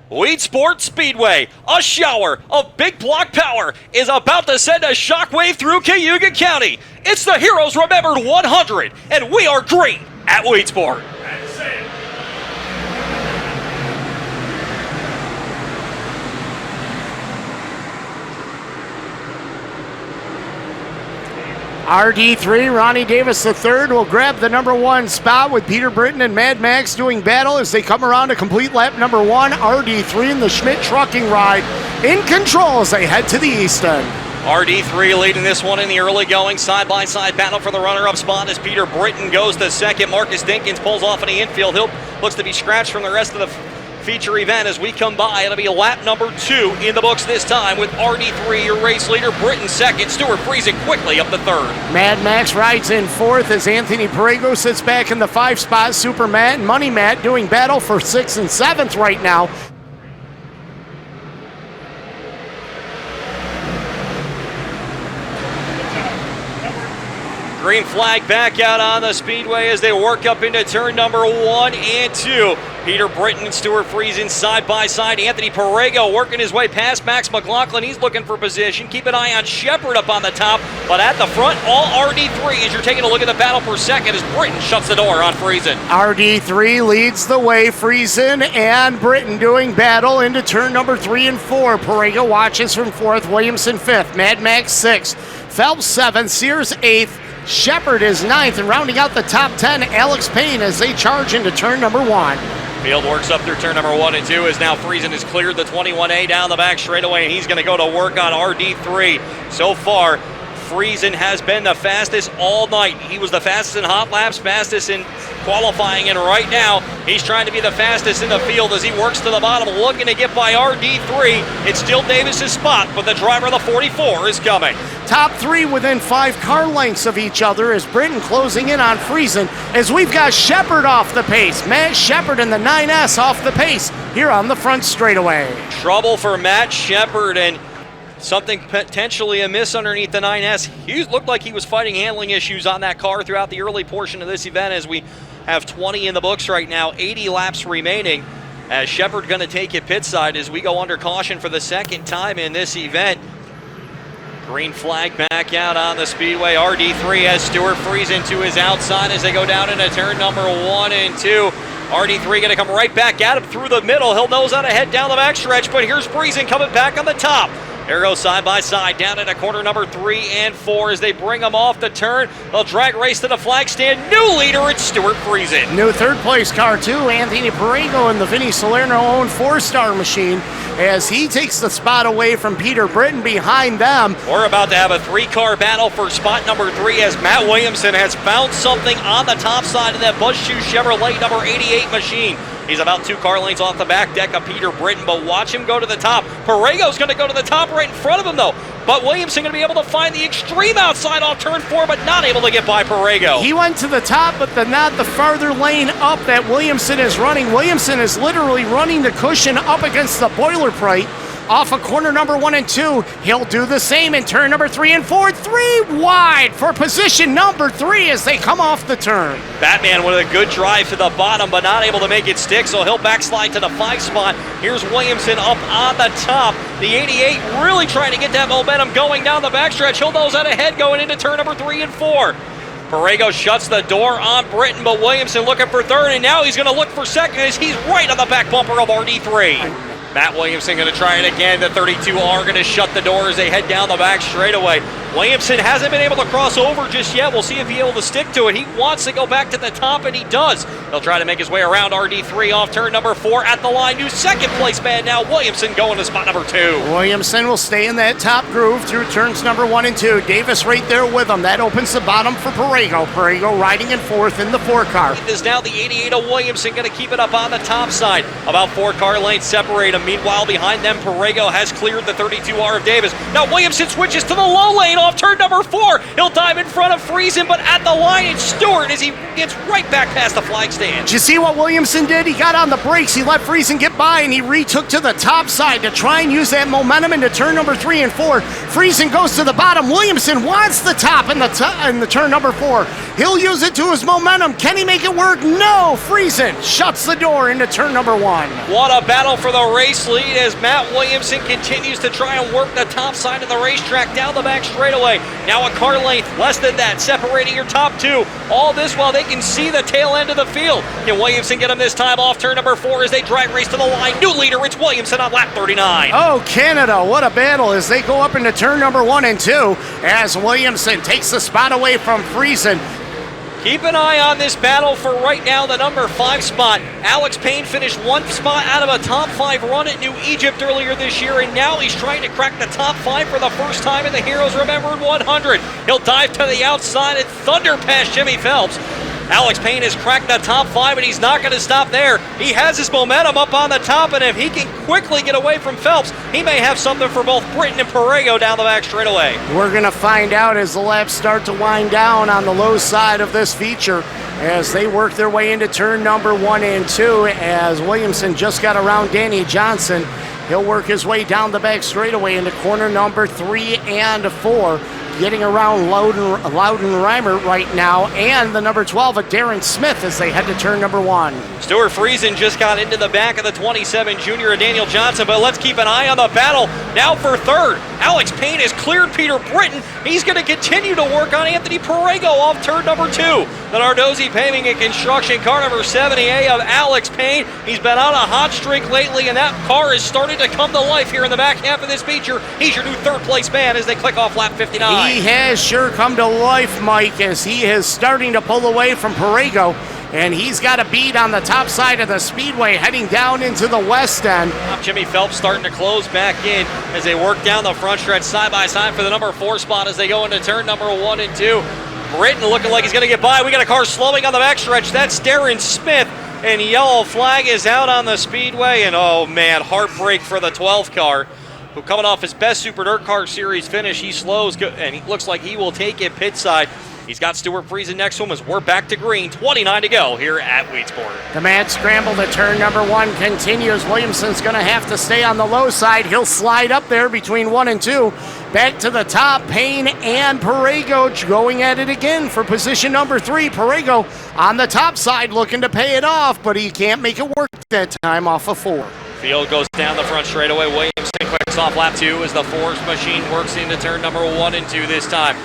Weedsport Speedway, a shower of big block power is about to send a shockwave through Cayuga County. It's the Heroes Remembered 100, and we are great at Weedsport. RD3, Ronnie Davis III will grab the number one spot with Peter Britton and Mad Max doing battle as they come around to complete lap number one. RD3 in the Schmidt trucking ride in control as they head to the east end. RD3 leading this one in the early going. Side-by-side battle for the runner-up spot as Peter Britton goes to second. Marcus Dinkins pulls off in the infield. He looks to be scratched from the rest of the feature event as we come by. It'll be lap number 2 in the books this time with RD3, your race leader, Britton second, Stewart Friesen quickly up the third. Mad Max rides in fourth as Anthony Perego sits back in the 5 spot. Super Matt and Money Matt doing battle for 6th and 7th right now. Green flag back out on the speedway as they work up into turn number 1 and 2. Peter Britton and Stewart Friesen side by side. Anthony Perego working his way past Max McLaughlin. He's looking for position. Keep an eye on Shepard up on the top, but at the front, all RD3 as you're taking a look at the battle for second as Britton shuts the door on Friesen. RD3 leads the way. Friesen and Britton doing battle into turn number 3 and 4. Perego watches from 4th, Williamson 5th, Mad Max 6th, Phelps 7th, Sears 8th, Shepard is 9th, and rounding out the top 10, Alex Payne as they charge into turn number 1. Field works up through turn number 1 and 2 as now Friesen has cleared the 21A down the back straightaway, and he's going to go to work on RD3. So far, Friesen has been the fastest all night. He was the fastest in hot laps, fastest in qualifying, and right now he's trying to be the fastest in the field as he works to the bottom, looking to get by RD3. It's still Davis's spot, but the driver of the 44 is coming. Top 3 within 5 car lengths of each other as Britton closing in on Friesen as we've got Shepard off the pace. Matt Shepard and the 9S off the pace here on the front straightaway. Trouble for Matt Shepard and something potentially amiss underneath the 9S. He looked like he was fighting handling issues on that car throughout the early portion of this event as we have 20 in the books right now, 80 laps remaining. As Shepard going to take it pit side as we go under caution for the second time in this event. Green flag back out on the speedway. RD3 has Stewart Friesen to his outside as they go down into turn number 1 and 2. RD3 going to come right back at him through the middle. He'll nose how to head down the backstretch, but here's Friesen coming back on the top. There goes side by side down into corner number 3 and 4 as they bring them off the turn. They'll drag race to the flag stand. New leader, it's Stewart Friesen. New third place car too, Anthony Perego in the Vinny Salerno-owned 4-star machine as he takes the spot away from Peter Britton behind them. We're about to have a 3-car battle for spot number 3 as Matt Williamson has found something on the top side of that Buzz Shoe Chevrolet number 88 machine. He's about 2 car lanes off the back deck of Peter Britton, but watch him go to the top. Perego's going to go to the top right in front of him, though. But Williamson going to be able to find the extreme outside off turn 4, but not able to get by Perego. He went to the top, but not the farther lane up that Williamson is running. Williamson is literally running the cushion up against the boilerplate off of corner number 1 and 2. He'll do the same in turn number 3 and 4. 3 wide for position number 3 as they come off the turn. Batman with a good drive to the bottom, but not able to make it stick, so he'll backslide to the 5 spot. Here's Williamson up on the top. The 88 really trying to get that momentum going down the backstretch. He'll nose out ahead going into turn number 3 and 4. Perego shuts the door on Britton, but Williamson looking for third, and now he's going to look for second as he's right on the back bumper of RD3. Matt Williamson going to try it again. The 32R going to shut the door as they head down the back straightaway. Williamson hasn't been able to cross over just yet. We'll see if he's able to stick to it. He wants to go back to the top, and he does. He'll try to make his way around RD3 off turn number 4 at the line. New second place man now. Williamson going to spot number 2. Williamson will stay in that top groove through turns number 1 and 2. Davis right there with him. That opens the bottom for Perego. Perego riding in 4th in the 4 car. It is now the 88 of Williamson going to keep it up on the top side. About 4 car lanes separate him. Meanwhile, behind them, Perego has cleared the 32R of Davis. Now Williamson switches to the low lane off turn number 4. He'll dive in front of Friesen, but at the line it's Stewart as he gets right back past the flag stand. Did you see what Williamson did? He got on the brakes, he let Friesen get by, and he retook to the top side to try and use that momentum into turn number 3 and 4. Friesen goes to the bottom. Williamson wants the top in the turn number 4. He'll use it to his momentum. Can he make it work? No! Friesen shuts the door into turn number 1. What a battle for the race lead as Matt Williamson continues to try and work the top side of the racetrack down the back straightaway. Now a car length, less than that, separating your top 2. All this while they can see the tail end of the field. Can Williamson get him this time off turn number 4 as they drag race to the line? New leader, it's Williamson on lap 39. Oh, Canada, what a battle as they go up into turn number 1 and 2 as Williamson takes the spot away from Friesen. Keep an eye on this battle for right now, the number 5 spot. Alex Payne finished 1 spot out of a top 5 run at New Egypt earlier this year, and now he's trying to crack the top 5 for the first time in the Heroes Remembered 100. He'll dive to the outside and thunder past Jimmy Phelps. Alex Payne has cracked the top 5, and he's not going to stop there. He has his momentum up on the top, and if he can quickly get away from Phelps, he may have something for both Britton and Perego down the back straightaway. We're going to find out as the laps start to wind down on the low side of this feature as they work their way into turn number 1 and 2 as Williamson just got around Danny Johnson. He'll work his way down the back straightaway into corner number 3 and 4. Getting around Loudon Reimer right now, and the number 12 of Darren Smith as they head to turn number 1. Stuart Friesen just got into the back of the 27 junior of Daniel Johnson, but let's keep an eye on the battle. Now for third, Alex Payne has cleared Peter Britton. He's going to continue to work on Anthony Perego off turn number 2. The Nardozzi Paving and Construction car number 70A of Alex Payne. He's been on a hot streak lately, and that car is starting to come to life here in the back half of this feature. He's your new third place man as they click off lap 59. He has sure come to life, Mike, as he is starting to pull away from Perego, and he's got a beat on the top side of the speedway heading down into the west end. Jimmy Phelps starting to close back in as they work down the front stretch side by side for the number 4 spot as they go into turn number 1 and 2. Britton looking like he's going to get by. We got a car slowing on the backstretch. That's Darren Smith, and yellow flag is out on the speedway, and oh man, heartbreak for the 12 car. Who coming off his best Super DIRTcar Series finish, he slows, and he looks like he will take it pit side. He's got Stuart Friesen next to him as we're back to green. 29 to go here at Weedsport. The mad scramble to turn number 1 continues. Williamson's going to have to stay on the low side. He'll slide up there between 1 and 2. Back to the top, Payne and Perego going at it again for position number 3. Perego on the top side looking to pay it off, but he can't make it work that time off of 4. Field goes down the front straightaway. Williamson quicks off lap 2 as the Force machine works into turn number 1 and 2 this time.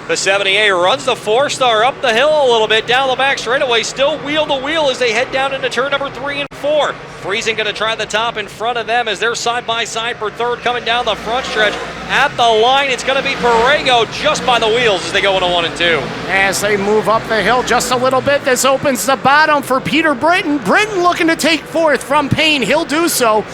The 78 runs the 4-star up the hill a little bit, down the back straightaway, still wheel to wheel as they head down into turn number 3 and 4. Friesen going to try the top in front of them as they're side by side for third coming down the front stretch. At the line, it's going to be Perego just by the wheels as they go into 1 and 2. As they move up the hill just a little bit, this opens the bottom for Peter Britton. Britton looking to take fourth from Payne. He'll do so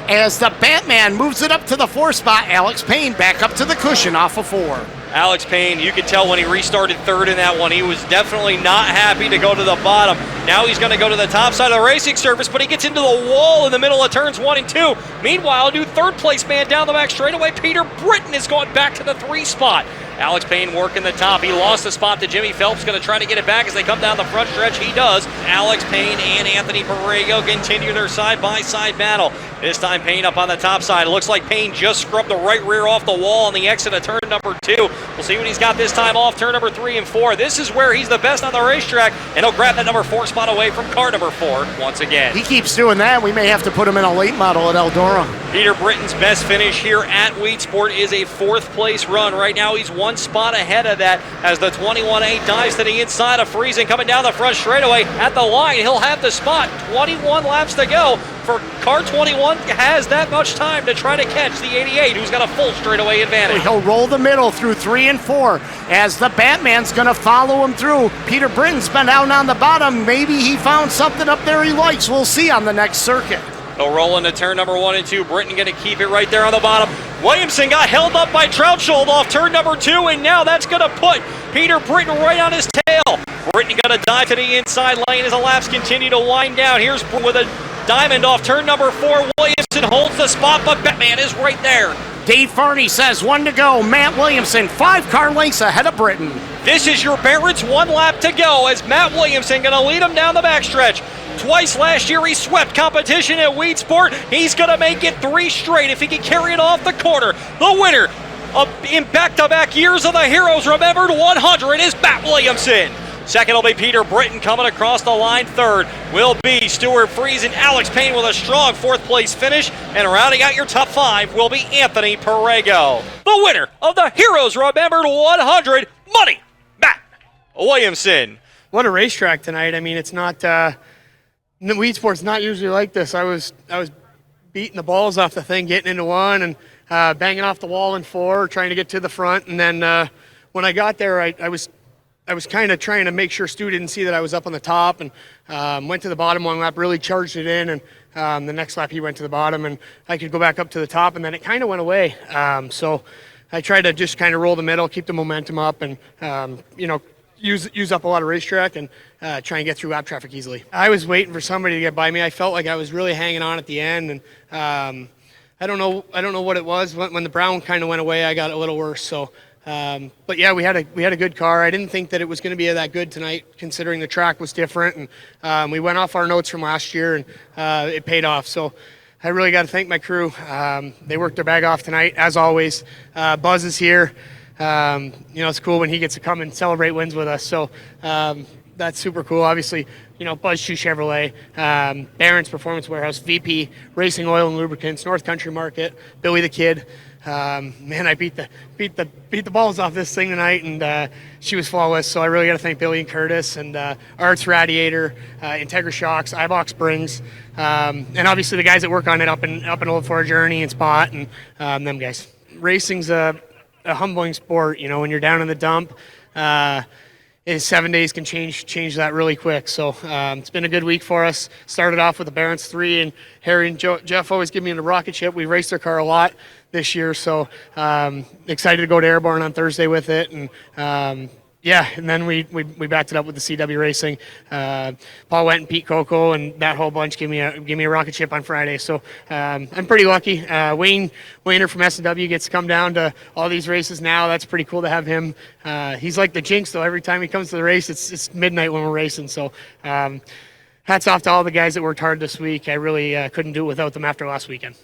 as the Batman moves it up to the 4 spot. Alex Payne back up to the cushion off of 4. Alex Payne, you could tell when he restarted third in that one, he was definitely not happy to go to the bottom. Now he's going to go to the top side of the racing surface, but he gets into the wall in the middle of turns 1 and 2. Meanwhile, new third place man down the back straightaway, Peter Britton, is going back to the 3 spot. Alex Payne working the top. He lost the spot to Jimmy Phelps, going to try to get it back as they come down the front stretch. He does. Alex Payne and Anthony Perego continue their side-by-side battle. This time Payne up on the top side. It looks like Payne just scrubbed the right rear off the wall on the exit of turn number 2. We'll see what he's got this time off turn number 3 and 4. This is where he's the best on the racetrack, and he'll grab that number 4 spot away from car number 4 once again. He keeps doing that. We may have to put him in a late model at Eldora. Peter Britton's best finish here at Weedsport is a 4th place run. Right now he's 1 spot ahead of that as the 21A dives to the inside of Friesen coming down the front straightaway. At the line, he'll have the spot. 21 laps to go. For car 21 has that much time to try to catch the 88, who's got a full straightaway advantage. He'll roll the middle through 3 and 4 as the Batman's going to follow him through. Peter Britton's been down on the bottom. Maybe he found something up there he likes. We'll see on the next circuit. He'll roll into turn number 1 and 2. Britton going to keep it right there on the bottom. Williamson got held up by Troutshold off turn number 2, and now that's going to put Peter Britton right on his tail. Britton going to dive to the inside lane as the laps continue to wind down. Here's with a Diamond off turn number 4. Williamson holds the spot, but Batman is right there. Dave Farney says 1 to go. Matt Williamson, 5 car lengths ahead of Britton. This is your Barrett's 1 lap to go as Matt Williamson going to lead him down the backstretch. Twice last year he swept competition at Weedsport. He's going to make it 3 straight if he can carry it off the corner. The winner in back-to-back years of the Heroes Remembered 100 is Matt Williamson. Second will be Peter Britton coming across the line. Third will be Stuart Friesen. Alex Payne with a strong 4th place finish. And rounding out your top 5 will be Anthony Perego. The winner of the Heroes Remembered 100, Money Matt Williamson. What a racetrack tonight. I mean, it's not, Weedsport's not usually like this. I was beating the balls off the thing, getting into 1 and banging off the wall in 4, trying to get to the front. And then when I got there, I was kind of trying to make sure Stu didn't see that I was up on the top, and went to the bottom 1 lap, really charged it in, and the next lap he went to the bottom, and I could go back up to the top, and then it kind of went away. So I tried to just kind of roll the middle, keep the momentum up, and use up a lot of racetrack and try and get through lap traffic easily. I was waiting for somebody to get by me. I felt like I was really hanging on at the end, and I don't know what it was. When the brown kind of went away, I got a little worse. So. But yeah, we had a good car. I didn't think that it was going to be that good tonight, considering the track was different, and we went off our notes from last year, and it paid off. So I really got to thank my crew. They worked their bag off tonight, as always. Buzz is here. It's cool when he gets to come and celebrate wins with us. So that's super cool. Obviously, Buzz Shoe Chevrolet, Barron's Performance Warehouse, VP Racing Oil and Lubricants, North Country Market, Billy the Kid. Man, I beat the balls off this thing tonight, and she was flawless. So I really got to thank Billy and Curtis and Arts Radiator, Integra Shocks, iBox Springs, and obviously the guys that work on it up in Old Forge, Journey and Spot, and them guys. Racing's a humbling sport. When you're down in the dump, 7 days can change that really quick. So it's been a good week for us. Started off with the Barron's 3, and Harry and Jeff always give me a rocket ship. We raced their car a lot this year, so excited to go to Airborne on Thursday with it, and and then we backed it up with the CW Racing. Paul Went and Pete Coco and that whole bunch gave me a rocket ship on Friday, so I'm pretty lucky. Wayner from S&W gets to come down to all these races now. That's pretty cool to have him. He's like the jinx, though. Every time he comes to the race, it's midnight when we're racing, so hats off to all the guys that worked hard this week. I really couldn't do it without them after last weekend.